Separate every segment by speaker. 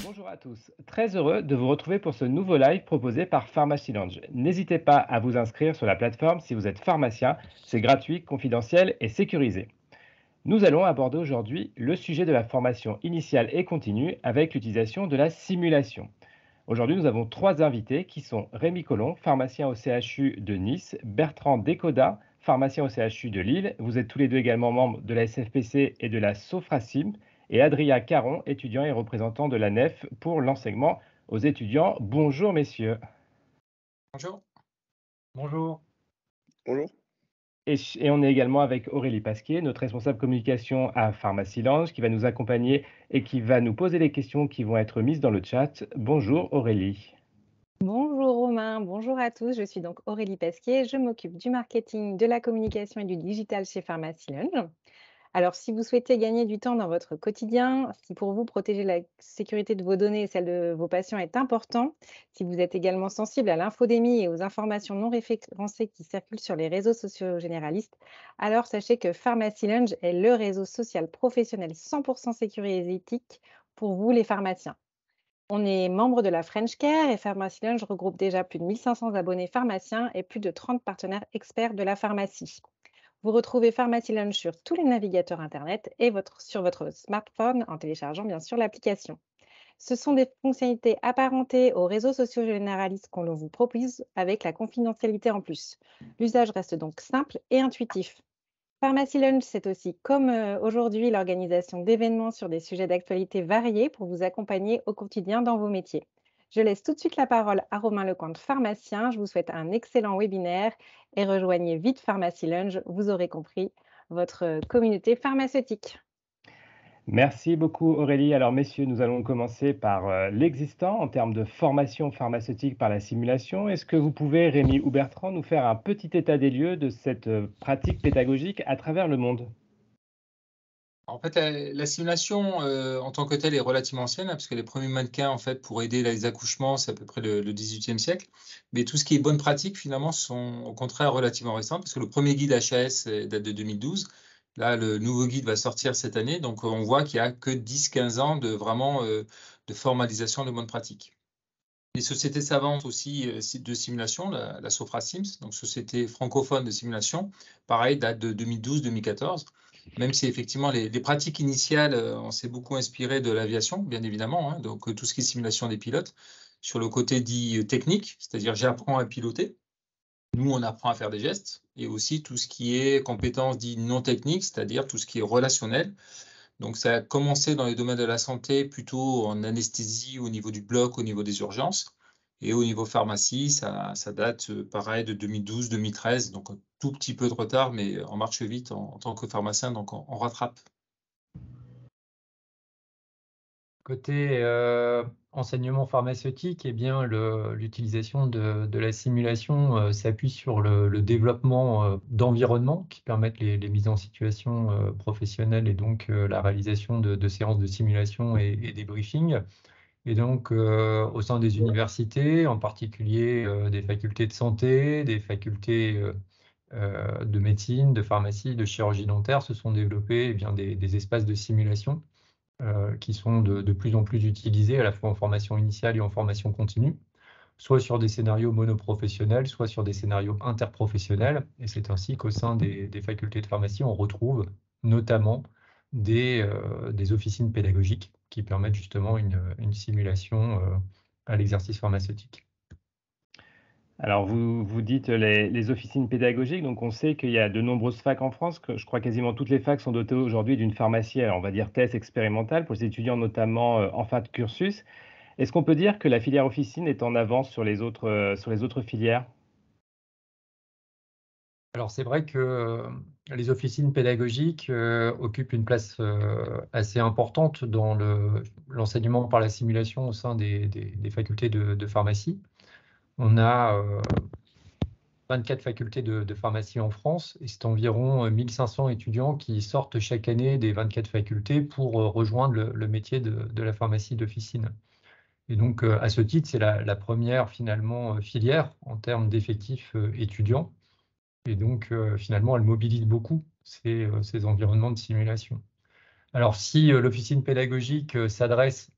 Speaker 1: Bonjour à tous, très heureux de vous retrouver pour ce nouveau live proposé par Pharmacy Lounge. N'hésitez pas à vous inscrire sur la plateforme si vous êtes pharmacien, c'est gratuit, confidentiel et sécurisé. Nous allons aborder aujourd'hui le sujet de la formation initiale et continue avec l'utilisation de la simulation. Aujourd'hui, nous avons trois invités qui sont Rémi Collomb, pharmacien au CHU de Nice, Bertrand Décoda, pharmacien au CHU de Lille. Vous êtes tous les deux également membres de la SFPC et de la Sofrasim. Et Adrien Caron, étudiant et représentant de la NEF pour l'enseignement aux étudiants. Bonjour messieurs.
Speaker 2: Bonjour.
Speaker 3: Bonjour.
Speaker 4: Bonjour.
Speaker 1: Et on est également avec Aurélie Pasquier, notre responsable communication à Pharmacy Lounge, qui va nous accompagner et qui va nous poser les questions qui vont être mises dans le chat. Bonjour Aurélie.
Speaker 5: Bonjour Romain, bonjour à tous. Je suis donc Aurélie Pasquier. Je m'occupe du marketing, de la communication et du digital chez Pharmacy Lounge. Alors, si vous souhaitez gagner du temps dans votre quotidien, si pour vous protéger la sécurité de vos données et celle de vos patients est important, si vous êtes également sensible à l'infodémie et aux informations non référencées qui circulent sur les réseaux sociaux généralistes, alors sachez que Pharmacy Lounge est le réseau social professionnel 100% sécurisé et éthique pour vous les pharmaciens. On est membre de la French Care et Pharmacy Lounge regroupe déjà plus de 1500 abonnés pharmaciens et plus de 30 partenaires experts de la pharmacie. Vous retrouvez Pharmacy Lounge sur tous les navigateurs Internet et sur votre smartphone en téléchargeant bien sûr l'application. Ce sont des fonctionnalités apparentées aux réseaux sociaux généralistes qu'on vous propose avec la confidentialité en plus. L'usage reste donc simple et intuitif. Pharmacy Lounge, c'est aussi, comme aujourd'hui, l'organisation d'événements sur des sujets d'actualité variés pour vous accompagner au quotidien dans vos métiers. Je laisse tout de suite la parole à Romain Lecomte, pharmacien. Je vous souhaite un excellent webinaire et rejoignez vite Pharmacy Lounge, vous aurez compris, votre communauté pharmaceutique.
Speaker 1: Merci beaucoup Aurélie. Alors messieurs, nous allons commencer par l'existant en termes de formation pharmaceutique par la simulation. Est-ce que vous pouvez, Rémi ou Bertrand, nous faire un petit état des lieux de cette pratique pédagogique à travers le monde?
Speaker 2: En fait, la simulation en tant que telle est relativement ancienne, hein, parce que les premiers mannequins en fait, pour aider les accouchements, c'est à peu près le XVIIIe siècle. Mais tout ce qui est bonnes pratiques, finalement, sont au contraire relativement récentes, parce que le premier guide HAS date de 2012. Là, le nouveau guide va sortir cette année, donc on voit qu'il n'y a que 10-15 ans de vraiment de formalisation de bonnes pratiques. Les sociétés savantes aussi de simulation, la Sofrasims, donc société francophone de simulation, pareil, date de 2012-2014. Même si effectivement les pratiques initiales, on s'est beaucoup inspiré de l'aviation, bien évidemment, hein, donc tout ce qui est simulation des pilotes, sur le côté dit technique, c'est-à-dire j'apprends à piloter. Nous, on apprend à faire des gestes, et aussi tout ce qui est compétences dites non techniques, c'est-à-dire tout ce qui est relationnel. Donc, ça a commencé dans les domaines de la santé, plutôt en anesthésie au niveau du bloc, au niveau des urgences. Et au niveau pharmacie, ça date pareil de 2012-2013, donc un tout petit peu de retard, mais on marche vite en tant que pharmacien, donc on rattrape.
Speaker 3: Côté enseignement pharmaceutique, eh bien, l'utilisation de la simulation s'appuie sur le développement d'environnements qui permettent les mises en situation professionnelles et donc la réalisation de séances de simulation et des briefings. Et donc, au sein des universités, en particulier des facultés de santé, des facultés de médecine, de pharmacie, de chirurgie dentaire, se sont développés eh bien, des espaces de simulation qui sont de plus en plus utilisés à la fois en formation initiale et en formation continue, soit sur des scénarios monoprofessionnels, soit sur des scénarios interprofessionnels. Et c'est ainsi qu'au sein des facultés de pharmacie, on retrouve notamment des officines pédagogiques qui permettent justement une simulation à l'exercice pharmaceutique.
Speaker 1: Alors vous dites les officines pédagogiques, donc on sait qu'il y a de nombreuses facs en France, que je crois quasiment toutes les facs sont dotées aujourd'hui d'une pharmacie, alors on va dire thèse expérimentale pour les étudiants notamment en fin de cursus. Est-ce qu'on peut dire que la filière officine est en avance sur les autres filières?
Speaker 3: Alors c'est vrai que les officines pédagogiques occupent une place assez importante dans l'enseignement par la simulation au sein des facultés de pharmacie. On a 24 facultés de pharmacie en France et c'est environ 1500 étudiants qui sortent chaque année des 24 facultés pour rejoindre le métier de la pharmacie d'officine. Et donc à ce titre, c'est la première finalement filière en termes d'effectifs étudiants. Et donc, finalement, elle mobilise beaucoup ces environnements de simulation. Alors, si l'officine pédagogique s'adresse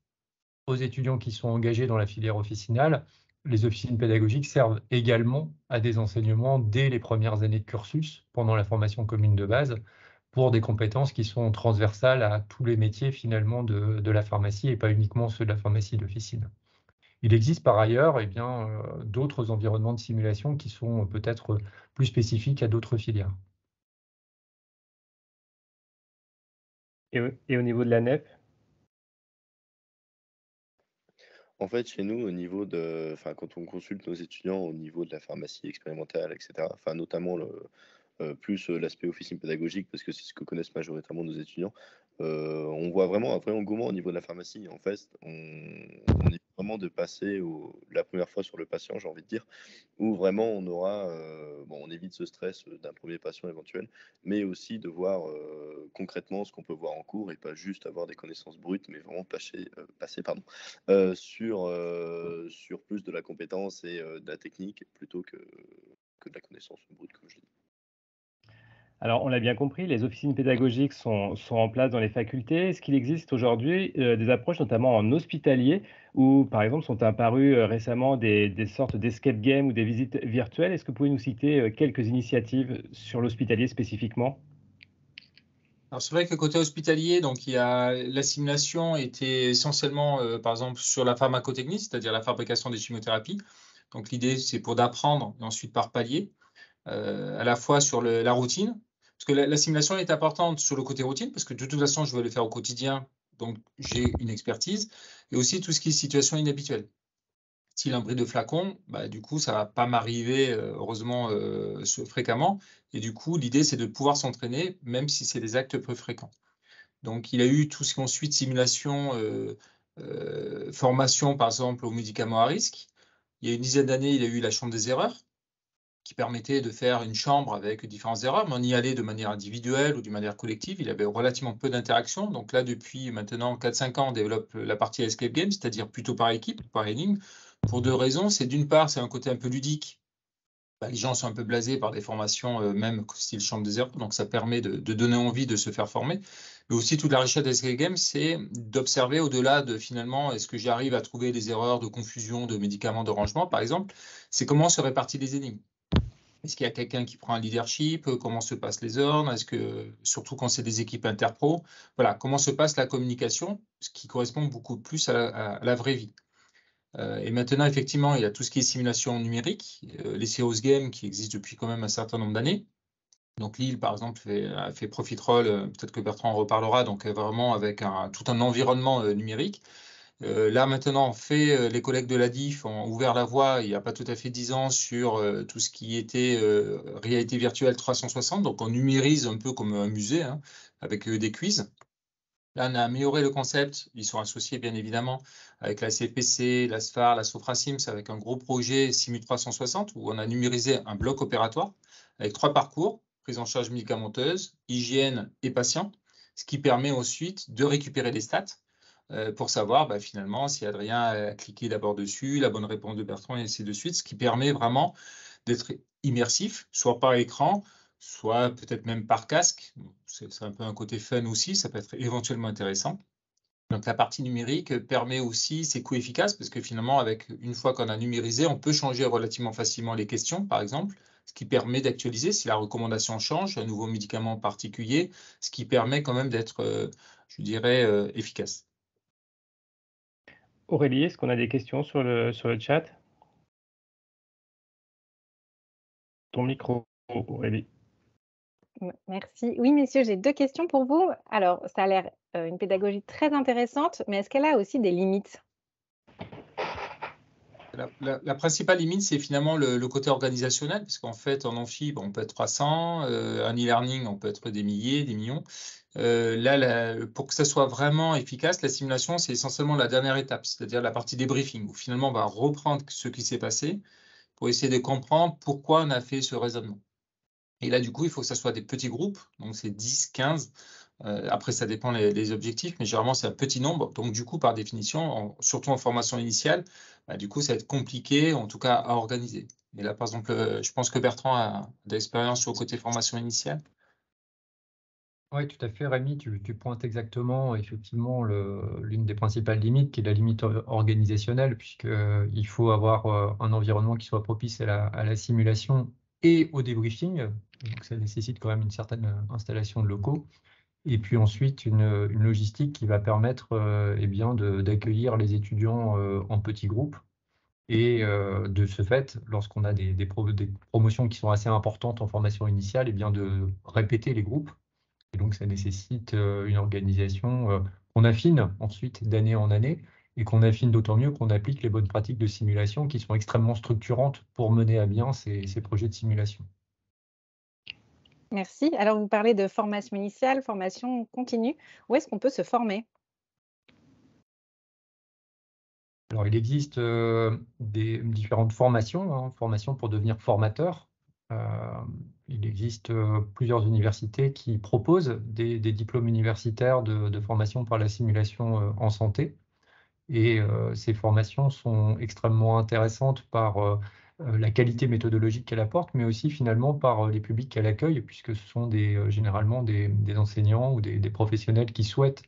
Speaker 3: aux étudiants qui sont engagés dans la filière officinale, les officines pédagogiques servent également à des enseignements dès les premières années de cursus, pendant la formation commune de base, pour des compétences qui sont transversales à tous les métiers finalement de la pharmacie et pas uniquement ceux de la pharmacie d'officine. Il existe par ailleurs d'autres environnements de simulation qui sont peut-être plus spécifiques à d'autres filières.
Speaker 1: Et au niveau de la NEP?
Speaker 4: En fait, chez nous, au niveau de, enfin, quand on consulte nos étudiants au niveau de la pharmacie expérimentale, etc., enfin, notamment plus l'aspect officine pédagogique, parce que c'est ce que connaissent majoritairement nos étudiants, on voit vraiment un vrai engouement au niveau de la pharmacie. En fait, on est vraiment de passer la première fois sur le patient, j'ai envie de dire, où vraiment on aura, bon, on évite ce stress d'un premier patient éventuel, mais aussi de voir concrètement ce qu'on peut voir en cours et pas juste avoir des connaissances brutes, mais vraiment passer sur plus de la compétence et de la technique plutôt que de la connaissance brute, comme je dis.
Speaker 1: Alors, on l'a bien compris, les officines pédagogiques sont en place dans les facultés. Est-ce qu'il existe aujourd'hui des approches, notamment en hospitalier, où, par exemple, sont apparues récemment des sortes d'escape games ou des visites virtuelles? Est-ce que vous pouvez nous citer quelques initiatives sur l'hospitalier spécifiquement?
Speaker 2: Alors c'est vrai que côté hospitalier, donc il y a l'assimilation était essentiellement, par exemple, sur la pharmacotechnie, c'est-à-dire la fabrication des chimiothérapies. Donc l'idée, c'est pour d'apprendre et ensuite par palier, à la fois sur la routine, parce que l'assimilation est importante sur le côté routine, parce que de toute façon, je vais le faire au quotidien, donc j'ai une expertise, et aussi tout ce qui est situation inhabituelle. Style un bris de flacon, bah, du coup, ça va pas m'arriver, heureusement, fréquemment. Et du coup, l'idée, c'est de pouvoir s'entraîner, même si c'est des actes peu fréquents. Donc, il a eu tout ce qui est ensuite simulation, formation, par exemple, aux médicaments à risque. Il y a une dizaine d'années, il a eu la chambre des erreurs, qui permettait de faire une chambre avec différentes erreurs, mais on y allait de manière individuelle ou de manière collective. Il avait relativement peu d'interaction. Donc là, depuis maintenant 4-5 ans, on développe la partie escape game, c'est-à-dire plutôt par équipe, par énigme, pour deux raisons. C'est d'une part, c'est un côté un peu ludique. Bah, les gens sont un peu blasés par des formations, même style chambre des erreurs, donc ça permet de donner envie de se faire former. Mais aussi, toute la richesse d'escape game, c'est d'observer au-delà de finalement, est-ce que j'arrive à trouver des erreurs de confusion de médicaments de rangement, par exemple, c'est comment se répartit les énigmes. Est-ce qu'il y a quelqu'un qui prend un leadership? Comment se passent les ordres? Est-ce que, surtout quand c'est des équipes interpro, voilà, comment se passe la communication, ce qui correspond beaucoup plus à la vraie vie. Et maintenant, effectivement, il y a tout ce qui est simulation numérique, les Serious Games qui existent depuis quand même un certain nombre d'années. Donc Lille, par exemple, a fait Profitroll, peut-être que Bertrand en reparlera, donc vraiment avec tout un environnement numérique. Là, maintenant, les collègues de la DIF ont ouvert la voie il n'y a pas tout à fait 10 ans sur tout ce qui était réalité virtuelle 360. Donc, on numérise un peu comme un musée, hein, avec des quiz. Là, on a amélioré le concept. Ils sont associés, bien évidemment, avec la CPC, la SFAR, la Sofracims, avec un gros projet Simu 360 où on a numérisé un bloc opératoire avec 3 parcours, prise en charge médicamenteuse, hygiène et patient, ce qui permet ensuite de récupérer les stats pour savoir finalement si Adrien a cliqué d'abord dessus, la bonne réponse de Bertrand et ainsi de suite, ce qui permet vraiment d'être immersif, soit par écran, soit peut-être même par casque. C'est un peu un côté fun aussi, ça peut être éventuellement intéressant. Donc la partie numérique permet aussi, c'est co-efficace parce que finalement, une fois qu'on a numérisé, on peut changer relativement facilement les questions, par exemple, ce qui permet d'actualiser si la recommandation change, un nouveau médicament particulier, ce qui permet quand même d'être, je dirais, efficace.
Speaker 1: Aurélie, est-ce qu'on a des questions sur le chat? Ton micro, Aurélie.
Speaker 5: Merci. Oui, messieurs, j'ai 2 questions pour vous. Alors, ça a l'air, une pédagogie très intéressante, mais est-ce qu'elle a aussi des limites?
Speaker 2: La principale limite, c'est finalement le côté organisationnel, parce qu'en fait, en amphi, on peut être 300, en e-learning, on peut être des milliers, des millions. Là, pour que ça soit vraiment efficace, la simulation, c'est essentiellement la dernière étape, c'est-à-dire la partie débriefing, où finalement, on va reprendre ce qui s'est passé pour essayer de comprendre pourquoi on a fait ce raisonnement. Et là, du coup, il faut que ça soit des petits groupes, donc c'est 10, 15. Après, ça dépend les objectifs, mais généralement, c'est un petit nombre. Donc, du coup, par définition, surtout en formation initiale, du coup, ça va être compliqué, en tout cas, à organiser. Et là, par exemple, je pense que Bertrand a de l'expérience sur le côté formation initiale.
Speaker 3: Oui, tout à fait, Rémi, tu pointes exactement effectivement l'une des principales limites, qui est la limite organisationnelle, puisqu'il faut avoir un environnement qui soit propice à la simulation et au débriefing. Donc ça nécessite quand même une certaine installation de locaux. Et puis ensuite, une logistique qui va permettre eh bien, d'accueillir les étudiants en petits groupes. Et de ce fait, lorsqu'on a des promotions qui sont assez importantes en formation initiale, eh bien, de répéter les groupes. Et donc, ça nécessite une organisation qu'on affine ensuite d'année en année et qu'on affine d'autant mieux qu'on applique les bonnes pratiques de simulation qui sont extrêmement structurantes pour mener à bien ces projets de simulation.
Speaker 5: Merci. Alors, vous parlez de formation initiale, formation continue. Où est-ce qu'on peut se former?
Speaker 3: Alors, il existe des différentes formations, formations pour devenir formateur. Il existe plusieurs universités qui proposent des diplômes universitaires de formation par la simulation en santé. Et ces formations sont extrêmement intéressantes par la qualité méthodologique qu'elle apporte, mais aussi finalement par les publics qu'elle accueille, puisque ce sont généralement des enseignants ou des professionnels qui souhaitent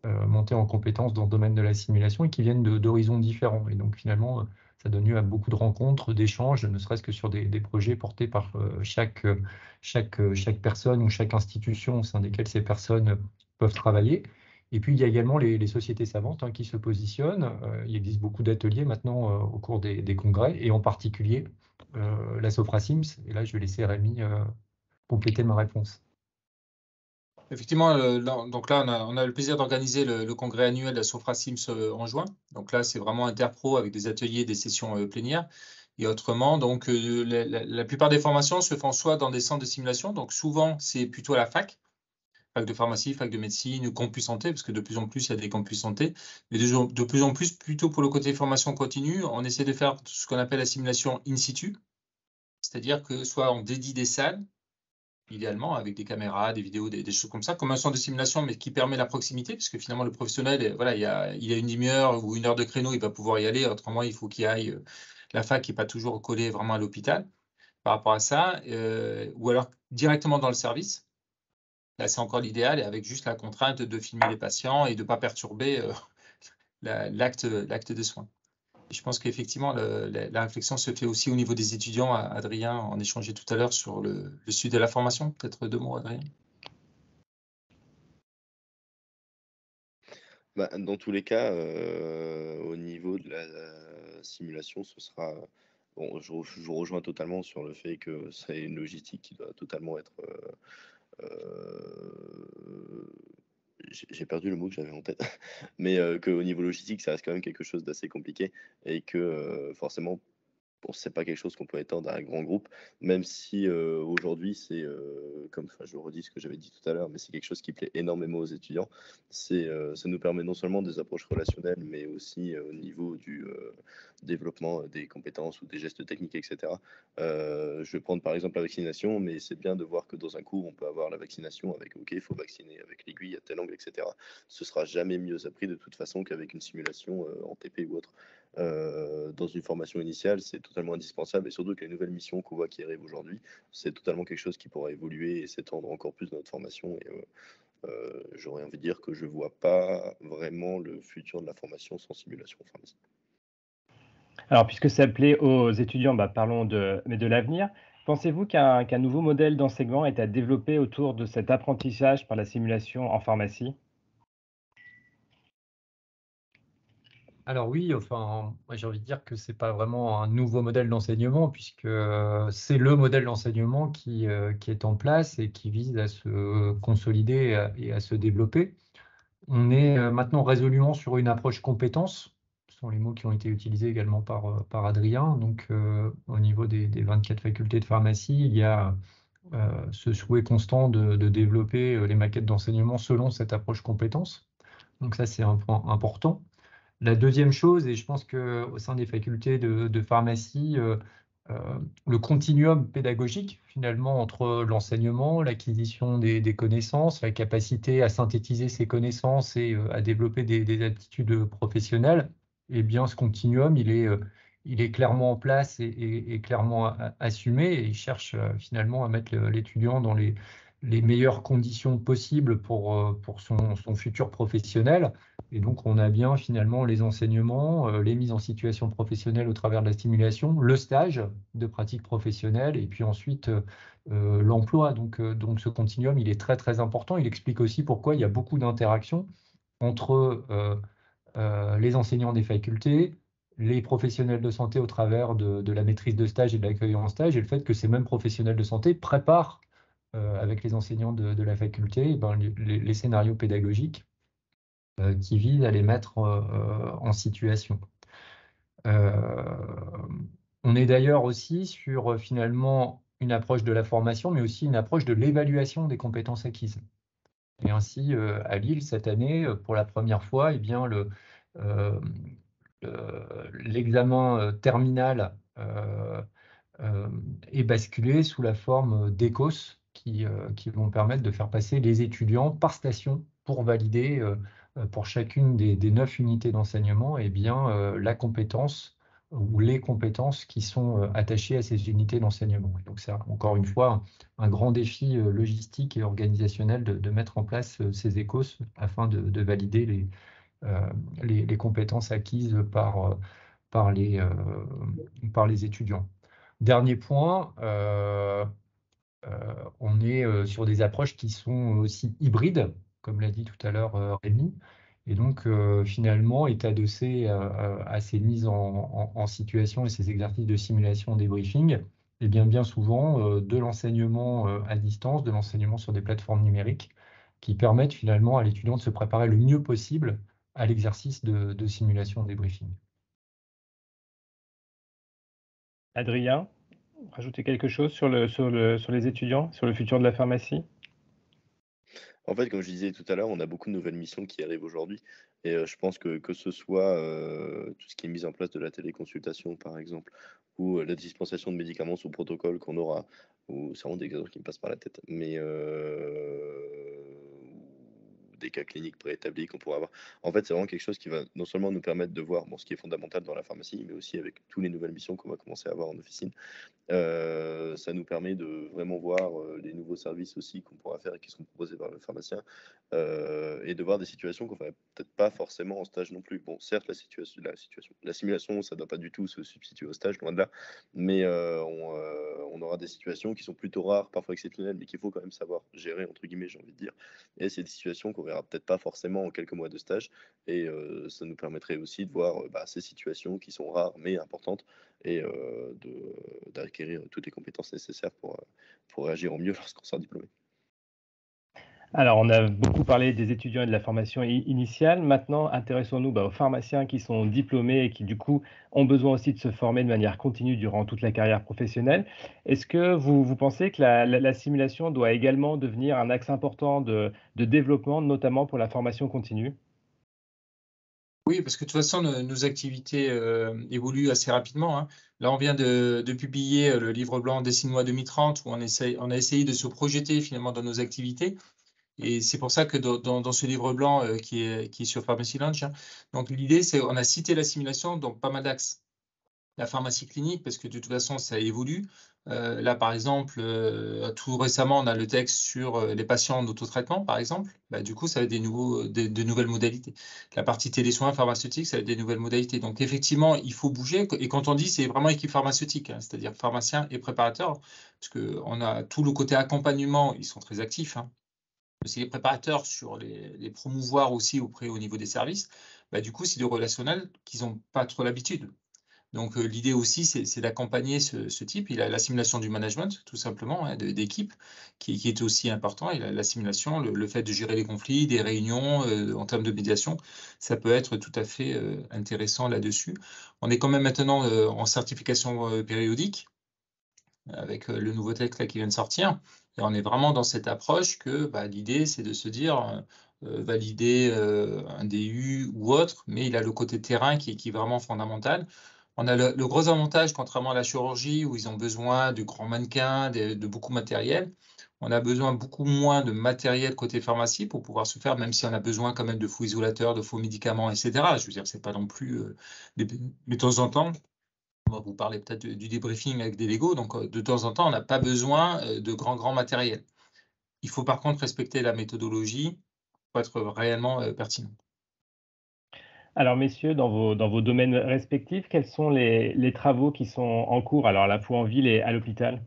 Speaker 3: monter en compétences dans le domaine de la simulation et qui viennent d'horizons différents. Et donc finalement, ça donne lieu à beaucoup de rencontres, d'échanges, ne serait-ce que sur des projets portés par chaque personne ou chaque institution au sein desquelles ces personnes peuvent travailler. Et puis, il y a également les sociétés savantes qui se positionnent. Il existe beaucoup d'ateliers maintenant au cours des congrès, et en particulier la SOFRASIMS. Et là, je vais laisser Rémi compléter ma réponse.
Speaker 2: Effectivement, donc là, on a le plaisir d'organiser le congrès annuel de la SOFRASIMS en juin. Donc là, c'est vraiment interpro avec des ateliers, des sessions plénières. Et autrement, donc la plupart des formations se font soit dans des centres de simulation, donc souvent c'est plutôt à la fac de pharmacie, fac de médecine, campus santé, parce que de plus en plus il y a des campus santé, mais de plus en plus plutôt pour le côté formation continue, on essaie de faire ce qu'on appelle la simulation in situ, c'est-à-dire que soit on dédie des salles, idéalement avec des caméras, des vidéos, des choses comme ça, comme un centre de simulation, mais qui permet la proximité, parce que finalement le professionnel, voilà, il a une demi-heure ou une heure de créneau, il va pouvoir y aller, autrement il faut qu'il aille, la fac n'est pas toujours collée vraiment à l'hôpital par rapport à ça, ou alors directement dans le service. Là, c'est encore l'idéal, et avec juste la contrainte de filmer les patients et de ne pas perturber l'acte de soins. Et je pense qu'effectivement, la réflexion se fait aussi au niveau des étudiants. Adrien en échangeait tout à l'heure sur le suivi de la formation. Peut-être 2 mots, Adrien.
Speaker 4: Dans tous les cas, au niveau de la simulation, ce sera... Bon, je vous rejoins totalement sur le fait que c'est une logistique qui doit totalement être... j'ai perdu le mot que j'avais en tête, mais qu'au niveau logistique, ça reste quand même quelque chose d'assez compliqué et que forcément, bon, c'est pas quelque chose qu'on peut étendre à un grand groupe, même si aujourd'hui, c'est, comme je redis ce que j'avais dit tout à l'heure, mais c'est quelque chose qui plaît énormément aux étudiants. Ça nous permet non seulement des approches relationnelles, mais aussi au niveau du développement des compétences ou des gestes techniques, etc. Je vais prendre par exemple la vaccination, mais c'est bien de voir que dans un cours, on peut avoir la vaccination avec, OK, il faut vacciner avec l'aiguille à tel angle, etc. Ce sera jamais mieux appris de toute façon qu'avec une simulation en TP ou autre. Dans une formation initiale, c'est totalement indispensable, et surtout que les nouvelles missions qu'on voit qui arrivent aujourd'hui, c'est totalement quelque chose qui pourra évoluer et s'étendre encore plus dans notre formation. Et j'aurais envie de dire que je vois pas vraiment le futur de la formation sans simulation en pharmacie.
Speaker 1: Alors, puisque ça plaît aux étudiants, parlons de l'avenir. Pensez-vous qu'un nouveau modèle d'enseignement est à développer autour de cet apprentissage par la simulation en pharmacie?
Speaker 3: Alors oui, enfin, moi j'ai envie de dire que c'est pas vraiment un nouveau modèle d'enseignement, puisque c'est le modèle d'enseignement qui est en place et qui vise à se consolider et à se développer. On est maintenant résolument sur une approche compétence. Ce sont les mots qui ont été utilisés également par Adrien. Donc au niveau des 24 facultés de pharmacie, il y a ce souhait constant de développer les maquettes d'enseignement selon cette approche compétence. Donc ça, c'est un point important. La deuxième chose, et je pense qu'au sein des facultés de pharmacie, le continuum pédagogique, finalement, entre l'enseignement, l'acquisition des connaissances, la capacité à synthétiser ces connaissances et à développer des aptitudes professionnelles, eh bien, ce continuum, il est clairement en place et clairement assumé, et il cherche finalement à mettre l'étudiant dans les les meilleures conditions possibles pour son futur professionnel. Et donc, on a bien finalement les enseignements, les mises en situation professionnelle au travers de la simulation, le stage de pratique professionnelle et puis ensuite l'emploi. Donc, ce continuum, il est très, très important. Il explique aussi pourquoi il y a beaucoup d'interactions entre les enseignants des facultés, les professionnels de santé au travers de la maîtrise de stage et de l'accueil en stage, et le fait que ces mêmes professionnels de santé préparent avec les enseignants de la faculté les scénarios pédagogiques qui visent à les mettre en situation. On est d'ailleurs aussi sur finalement une approche de la formation, mais aussi une approche de l'évaluation des compétences acquises. Et ainsi, à Lille, cette année, pour la première fois, eh bien, l'examen terminal est basculé sous la forme d'ECOS qui vont permettre de faire passer les étudiants par station pour valider pour chacune des 9 unités d'enseignement eh bien, la compétence ou les compétences qui sont attachées à ces unités d'enseignement. Donc c'est encore une fois un grand défi logistique et organisationnel de mettre en place ces ECOS afin de valider les compétences acquises par les étudiants. Dernier point, on est sur des approches qui sont aussi hybrides, comme l'a dit tout à l'heure Rémi, et donc finalement est adossé à ces mises en situation et ces exercices de simulation des briefings, et bien souvent de l'enseignement à distance, de l'enseignement sur des plateformes numériques, qui permettent finalement à l'étudiant de se préparer le mieux possible à l'exercice de simulation des briefings.
Speaker 1: Adrien, rajouter quelque chose sur les étudiants, sur le futur de la pharmacie?
Speaker 4: En fait, comme je disais tout à l'heure, on a beaucoup de nouvelles missions qui arrivent aujourd'hui et je pense que ce soit, tout ce qui est mise en place de la téléconsultation, par exemple, ou la dispensation de médicaments sous protocole qu'on aura, ou c'est vraiment des exemples qui me passent par la tête, mais ou des cas cliniques préétablis qu'on pourra avoir. En fait, c'est vraiment quelque chose qui va non seulement nous permettre de voir, bon, ce qui est fondamental dans la pharmacie, mais aussi avec toutes les nouvelles missions qu'on va commencer à avoir en officine. Ça nous permet de vraiment voir les nouveaux services aussi qu'on pourra faire et qui seront proposés par le pharmacien, et de voir des situations qu'on ne ferait peut-être pas forcément en stage non plus. Bon, certes, la simulation, ça ne doit pas du tout se substituer au stage, loin de là, mais on aura des situations qui sont plutôt rares, parfois exceptionnelles, mais qu'il faut quand même savoir gérer, entre guillemets, j'ai envie de dire. Et c'est des situations qu'on verra peut-être pas forcément en quelques mois de stage, et ça nous permettrait aussi de voir ces situations qui sont rares mais importantes, et d'acquérir toutes les compétences nécessaires pour réagir au mieux lorsqu'on sort diplômé.
Speaker 1: Alors, on a beaucoup parlé des étudiants et de la formation initiale. Maintenant, intéressons-nous aux pharmaciens qui sont diplômés et qui, du coup, ont besoin aussi de se former de manière continue durant toute la carrière professionnelle. Est-ce que vous pensez que la simulation doit également devenir un axe important de développement, notamment pour la formation continue?
Speaker 2: Oui, parce que de toute façon, nos activités évoluent assez rapidement, hein. Là, on vient de publier le livre blanc Dessine-moi 2030, où on a essayé de se projeter finalement dans nos activités. Et c'est pour ça que dans ce livre blanc qui est sur Pharmacy Launch, hein, donc l'idée, c'est on a cité la simulation dans pas mal d'axes. La pharmacie clinique, parce que de toute façon, ça évolue. Là, par exemple, tout récemment, on a le texte sur les patients en autotraitement, par exemple. Bah, du coup, ça va être de nouvelles modalités. La partie télésoins pharmaceutiques, ça va être des nouvelles modalités. Donc, effectivement, il faut bouger. Et quand on dit, c'est vraiment équipe pharmaceutique, hein, c'est-à-dire pharmacien et préparateur, parce qu'on a tout le côté accompagnement, ils sont très actifs, hein. C'est les préparateurs sur les promouvoir aussi au niveau des services. Bah, du coup, c'est du relationnel qu'ils n'ont pas trop l'habitude. Donc, l'idée aussi, c'est d'accompagner ce type. Il a la simulation du management, tout simplement, hein, d'équipe, qui est aussi important. Et la simulation, le fait de gérer les conflits, des réunions en termes de médiation, ça peut être tout à fait intéressant là-dessus. On est quand même maintenant en certification périodique, avec le nouveau texte là, qui vient de sortir. Et on est vraiment dans cette approche que l'idée, c'est de se dire valider un DU ou autre, mais il a le côté terrain qui est vraiment fondamental. On a le gros avantage, contrairement à la chirurgie, où ils ont besoin de grands mannequins, de beaucoup de matériel. On a besoin beaucoup moins de matériel côté pharmacie pour pouvoir se faire, même si on a besoin quand même de faux isolateurs, de faux médicaments, etc. Je veux dire, c'est pas non plus... mais de temps en temps, on va vous parler peut-être du débriefing avec des Lego. Donc, de temps en temps, on n'a pas besoin de grands matériels. Il faut par contre respecter la méthodologie pour être réellement pertinent.
Speaker 1: Alors, messieurs, dans vos domaines respectifs, quels sont les travaux qui sont en cours, alors à la fois en ville et à l'hôpital?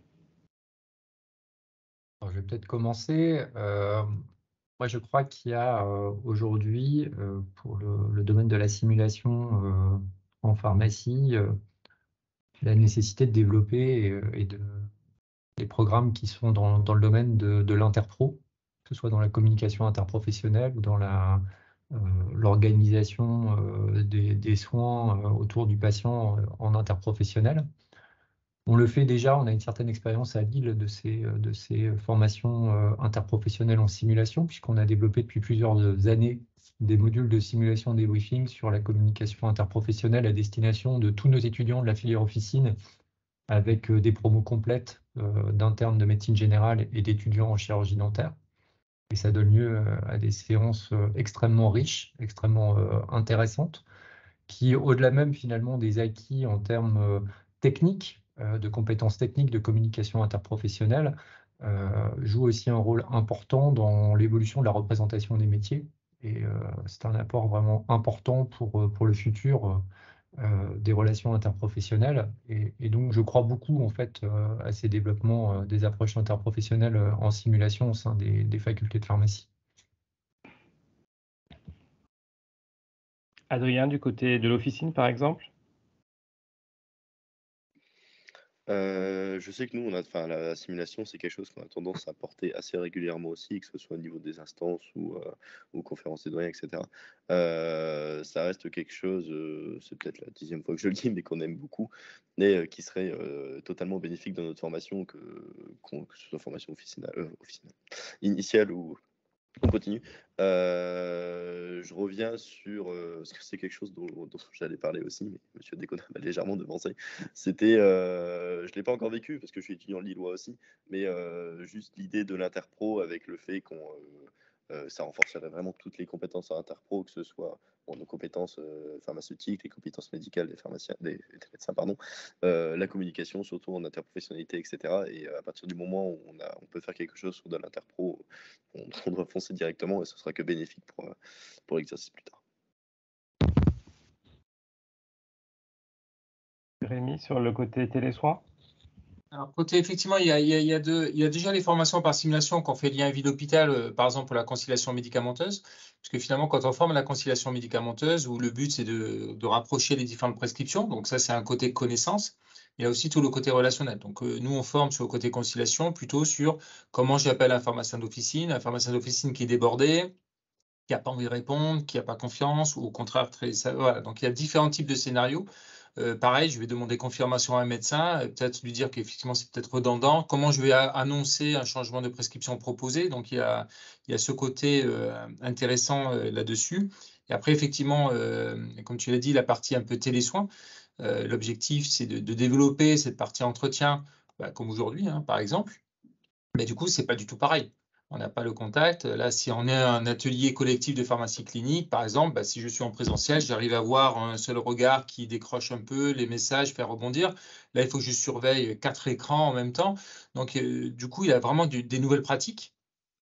Speaker 3: Alors, je vais peut-être commencer. Moi, je crois qu'il y a aujourd'hui, pour le domaine de la simulation en pharmacie, la nécessité de développer des programmes qui sont dans le domaine de l'interpro, que ce soit dans la communication interprofessionnelle ou dans l'organisation des soins autour du patient en interprofessionnel. On le fait déjà, on a une certaine expérience à Lille de ces formations interprofessionnelles en simulation, puisqu'on a développé depuis plusieurs années des modules de simulation débriefing sur la communication interprofessionnelle à destination de tous nos étudiants de la filière officine, avec des promos complètes d'internes de médecine générale et d'étudiants en chirurgie dentaire. Et ça donne lieu à des séances extrêmement riches, extrêmement intéressantes, qui, au-delà même finalement des acquis en termes techniques, de compétences techniques de communication interprofessionnelle, jouent aussi un rôle important dans l'évolution de la représentation des métiers. Et c'est un apport vraiment important pour le futur des relations interprofessionnelles. Et donc, je crois beaucoup en fait à ces développements des approches interprofessionnelles en simulation au sein des facultés de pharmacie.
Speaker 1: Adrien, du côté de l'officine, par exemple?
Speaker 4: Je sais que nous, enfin, la simulation, c'est quelque chose qu'on a tendance à porter assez régulièrement aussi, que ce soit au niveau des instances ou conférences des doyens, etc. Ça reste quelque chose, c'est peut-être la 10e fois que je le dis, mais qu'on aime beaucoup, et qui serait totalement bénéfique dans notre formation, que ce soit formation initiale ou on continue. Je reviens sur parce que c'est quelque chose dont j'allais parler aussi, mais Monsieur Décona m'a légèrement devancé. C'était, je l'ai pas encore vécu parce que je suis étudiant lillois aussi, mais juste l'idée de l'interpro avec le fait qu'on ça renforcerait vraiment toutes les compétences en interpro, que ce soit nos compétences pharmaceutiques, les compétences médicales des pharmaciens, des médecins, pardon, la communication surtout en interprofessionnalité, etc. Et à partir du moment où on peut faire quelque chose sur de l'interpro, on doit foncer directement et ce sera que bénéfique pour l'exercice plus tard.
Speaker 1: Rémi, sur le côté télésoins?
Speaker 2: Alors, côté, effectivement, il y a déjà les formations par simulation qu'on fait lien ville-hôpital, par exemple pour la conciliation médicamenteuse, parce que finalement, quand on forme la conciliation médicamenteuse, où le but c'est de rapprocher les différentes prescriptions, donc ça c'est un côté connaissance, il y a aussi tout le côté relationnel. Donc nous on forme sur le côté conciliation plutôt sur comment j'appelle un pharmacien d'officine qui est débordé, qui n'a pas envie de répondre, qui n'a pas confiance, ou au contraire, voilà. Donc il y a différents types de scénarios. Pareil, je vais demander confirmation à un médecin, peut-être lui dire qu'effectivement c'est peut-être redondant. Comment je vais annoncer un changement de prescription proposé? Donc il y a ce côté intéressant là-dessus. Et après, effectivement, comme tu l'as dit, la partie un peu télésoin, l'objectif c'est de développer cette partie entretien, comme aujourd'hui, hein, par exemple. Mais du coup, c'est pas du tout pareil. On n'a pas le contact. Là, si on est un atelier collectif de pharmacie clinique, par exemple, si je suis en présentiel, j'arrive à voir un seul regard qui décroche un peu les messages, faire rebondir. Là, il faut que je surveille 4 écrans en même temps. Donc, du coup, il y a vraiment des nouvelles pratiques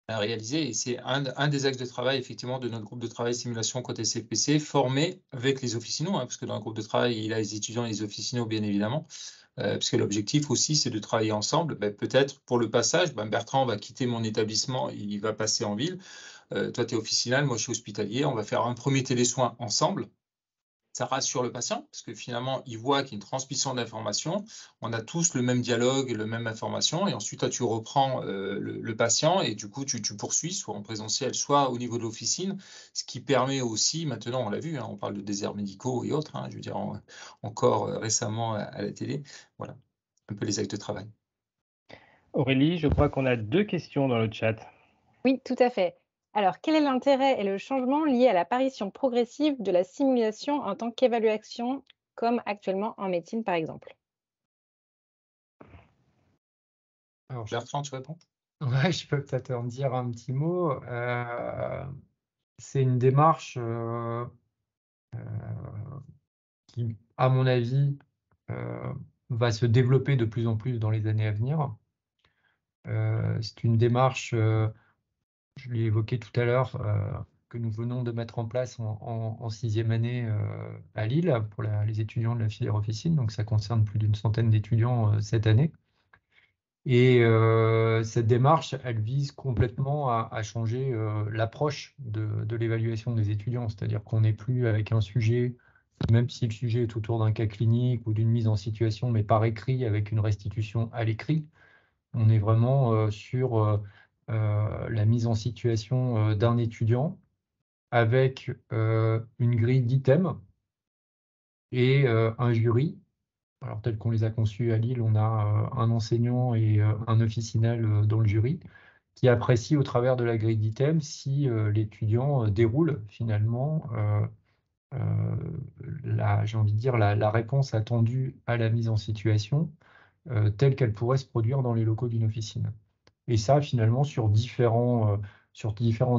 Speaker 2: à réaliser. Et c'est un des axes de travail, effectivement, de notre groupe de travail simulation côté CPC, formé avec les officinaux, hein, parce que dans le groupe de travail, il y a les étudiants et les officinaux, bien évidemment. Parce que l'objectif aussi, c'est de travailler ensemble. Peut-être pour le passage, Bertrand va quitter mon établissement, il va passer en ville. Toi, tu es officinal, moi, je suis hospitalier. On va faire un premier télésoin ensemble. Ça rassure le patient, parce que finalement, il voit qu'il y a une transmission d'informations. On a tous le même dialogue et la même information. Et ensuite, toi, tu reprends le patient et du coup, tu poursuis, soit en présentiel, soit au niveau de l'officine, ce qui permet aussi, maintenant, on l'a vu, hein, on parle de déserts médicaux et autres, hein, je veux dire, encore récemment à la télé. Voilà, un peu les actes de travail.
Speaker 1: Aurélie, je crois qu'on a 2 questions dans le chat.
Speaker 5: Oui, tout à fait. Alors, quel est l'intérêt et le changement lié à l'apparition progressive de la simulation en tant qu'évaluation, comme actuellement en médecine, par exemple?
Speaker 3: Alors,
Speaker 2: Bertrand, tu réponds?
Speaker 3: ouais, je peux peut-être en dire un petit mot. C'est une démarche qui, à mon avis, va se développer de plus en plus dans les années à venir. C'est une démarche, je l'ai évoqué tout à l'heure, que nous venons de mettre en place en 6e année à Lille pour les étudiants de la filière officine. Donc ça concerne plus d'une centaine d'étudiants cette année. Et cette démarche, elle vise complètement à changer l'approche de l'évaluation des étudiants. C'est-à-dire qu'on n'est plus avec un sujet, même si le sujet est autour d'un cas clinique ou d'une mise en situation, mais par écrit, avec une restitution à l'écrit. On est vraiment sur la mise en situation d'un étudiant avec une grille d'items et un jury. Alors, tel qu'on les a conçus à Lille, on a un enseignant et un officinal dans le jury qui apprécie au travers de la grille d'items si l'étudiant déroule finalement j'ai envie de dire, la réponse attendue à la mise en situation telle qu'elle pourrait se produire dans les locaux d'une officine. Et ça, finalement, sur différents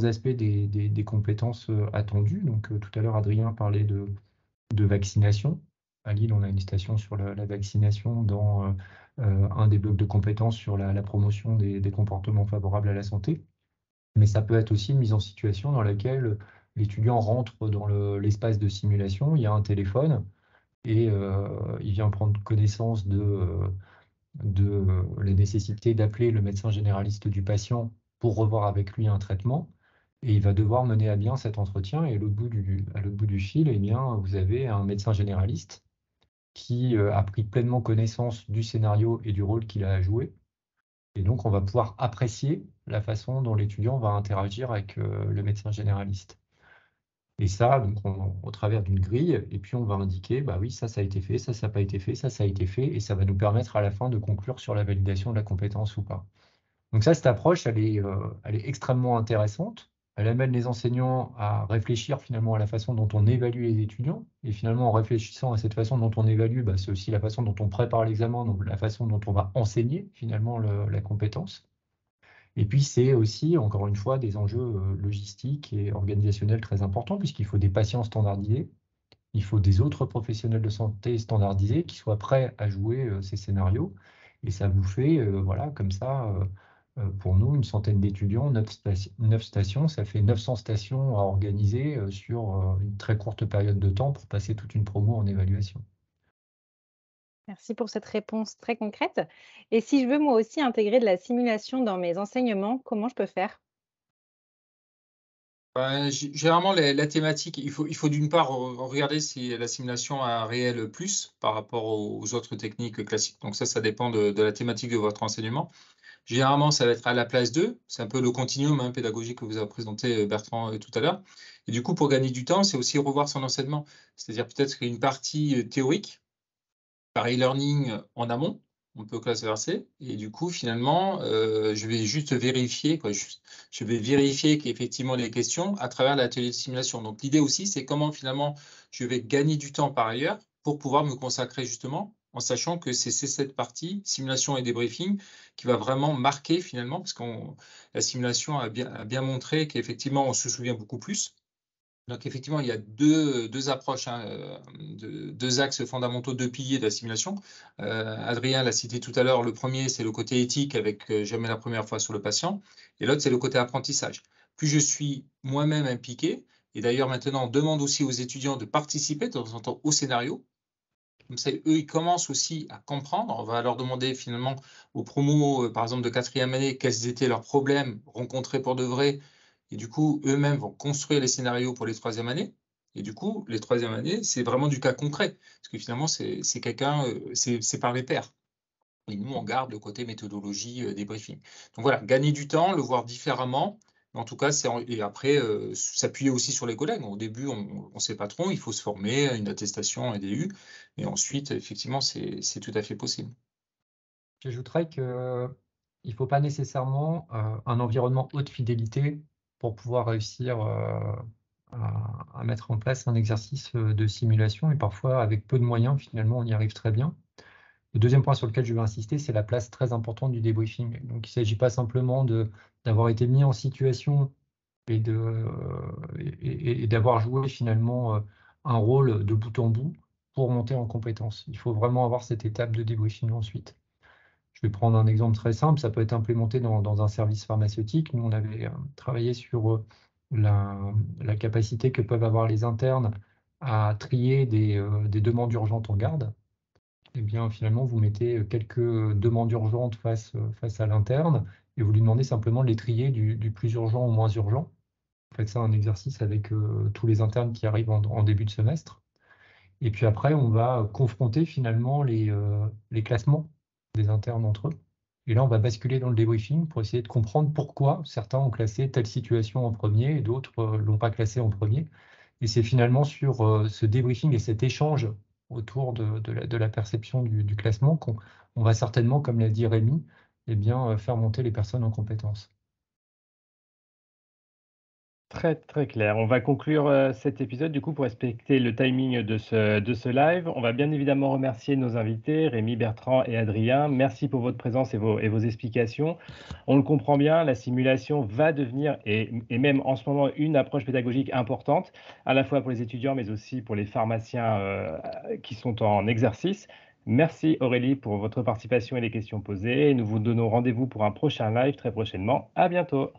Speaker 3: aspects des compétences attendues. Donc, tout à l'heure, Adrien parlait de vaccination. À Lille, on a une station sur la vaccination dans un des blocs de compétences sur la promotion des comportements favorables à la santé. Mais ça peut être aussi une mise en situation dans laquelle l'étudiant rentre dans l'espace de simulation, il y a un téléphone et il vient prendre connaissance de la nécessité d'appeler le médecin généraliste du patient pour revoir avec lui un traitement. Et il va devoir mener à bien cet entretien. Et à l'autre bout du fil, eh bien, vous avez un médecin généraliste qui a pris pleinement connaissance du scénario et du rôle qu'il a à jouer. Et donc, on va pouvoir apprécier la façon dont l'étudiant va interagir avec le médecin généraliste. Et ça, donc, au travers d'une grille, et puis on va indiquer, bah oui, ça a été fait, ça n'a pas été fait, ça a été fait, et ça va nous permettre à la fin de conclure sur la validation de la compétence ou pas. Donc ça, cette approche, elle est extrêmement intéressante. Elle amène les enseignants à réfléchir finalement à la façon dont on évalue les étudiants. Et finalement, en réfléchissant à cette façon dont on évalue, bah, c'est aussi la façon dont on prépare l'examen, donc la façon dont on va enseigner finalement la compétence. Et puis, c'est aussi, encore une fois, des enjeux logistiques et organisationnels très importants, puisqu'il faut des patients standardisés, il faut des autres professionnels de santé standardisés qui soient prêts à jouer ces scénarios. Et ça vous fait, voilà, comme ça, pour nous, une centaine d'étudiants, 9 stations, ça fait 900 stations à organiser sur une très courte période de temps pour passer toute une promo en évaluation.
Speaker 5: Merci pour cette réponse très concrète. Et si je veux moi aussi intégrer de la simulation dans mes enseignements, comment je peux faire?
Speaker 2: Généralement, la thématique, il faut d'une part regarder si la simulation a un réel plus par rapport aux autres techniques classiques. Donc ça dépend de la thématique de votre enseignement. Généralement, ça va être à la place 2. C'est un peu le continuum pédagogique que vous avez présenté, Bertrand, tout à l'heure. Et du coup, pour gagner du temps, c'est aussi revoir son enseignement. C'est-à-dire peut-être qu'une partie théorique, par e-learning en amont, on peut classer et du coup, finalement, je vais juste vérifier, je vais vérifier qu'effectivement les questions à travers l'atelier de simulation. Donc, l'idée aussi, c'est comment finalement je vais gagner du temps par ailleurs pour pouvoir me consacrer justement en sachant que c'est cette partie, simulation et débriefing, qui va vraiment marquer finalement, parce que la simulation a bien montré qu'effectivement, on se souvient beaucoup plus. Donc effectivement, il y a deux approches, deux axes fondamentaux, deux piliers de la simulation. Adrien l'a cité tout à l'heure, le premier, c'est le côté éthique avec jamais la première fois sur le patient, et l'autre, c'est le côté apprentissage. Plus je suis moi-même impliqué, et d'ailleurs maintenant, on demande aussi aux étudiants de participer de temps en temps au scénario. Comme ça, eux, ils commencent aussi à comprendre. On va leur demander finalement aux promos, par exemple de 4e année, quels étaient leurs problèmes rencontrés pour de vrai. Et du coup, eux-mêmes vont construire les scénarios pour les 3e années. Et du coup, les 3e années, c'est vraiment du cas concret. Parce que finalement, c'est par les pairs. Et nous, on garde le côté méthodologie, débriefing. Donc voilà, gagner du temps, le voir différemment. En tout cas, et après, s'appuyer aussi sur les collègues. Au début, on ne sait pas trop, il faut se former, une attestation, un DU. Et ensuite, effectivement, c'est tout à fait possible.
Speaker 3: J'ajouterais qu'il ne faut pas nécessairement un environnement haute fidélité pour pouvoir réussir à mettre en place un exercice de simulation. Et parfois, avec peu de moyens, finalement, on y arrive très bien. Le deuxième point sur lequel je veux insister, c'est la place très importante du débriefing. Donc, il ne s'agit pas simplement d'avoir été mis en situation et d'avoir joué finalement un rôle de bout en bout pour monter en compétence. Il faut vraiment avoir cette étape de débriefing ensuite. Je Je vais prendre un exemple très simple, ça peut être implémenté dans un service pharmaceutique. Nous, on avait travaillé sur la capacité que peuvent avoir les internes à trier des demandes urgentes en garde. Eh bien, finalement, vous mettez quelques demandes urgentes face à l'interne et vous lui demandez simplement de les trier du plus urgent au moins urgent. Vous faites ça un exercice avec tous les internes qui arrivent en début de semestre. Et puis après, on va confronter finalement les classements des internes entre eux. Et là, on va basculer dans le débriefing pour essayer de comprendre pourquoi certains ont classé telle situation en premier et d'autres ne l'ont pas classé en premier. Et c'est finalement sur ce débriefing et cet échange autour de la perception du classement qu'on va certainement, comme l'a dit Rémi, eh bien, faire monter les personnes en compétences.
Speaker 1: Très, très clair. On va conclure cet épisode du coup pour respecter le timing de ce live. On va bien évidemment remercier nos invités, Rémi, Bertrand et Adrien. Merci pour votre présence et vos explications. On le comprend bien, la simulation va devenir, et même en ce moment, une approche pédagogique importante, à la fois pour les étudiants, mais aussi pour les pharmaciens qui sont en exercice. Merci Aurélie pour votre participation et les questions posées. Nous vous donnons rendez-vous pour un prochain live très prochainement. À bientôt.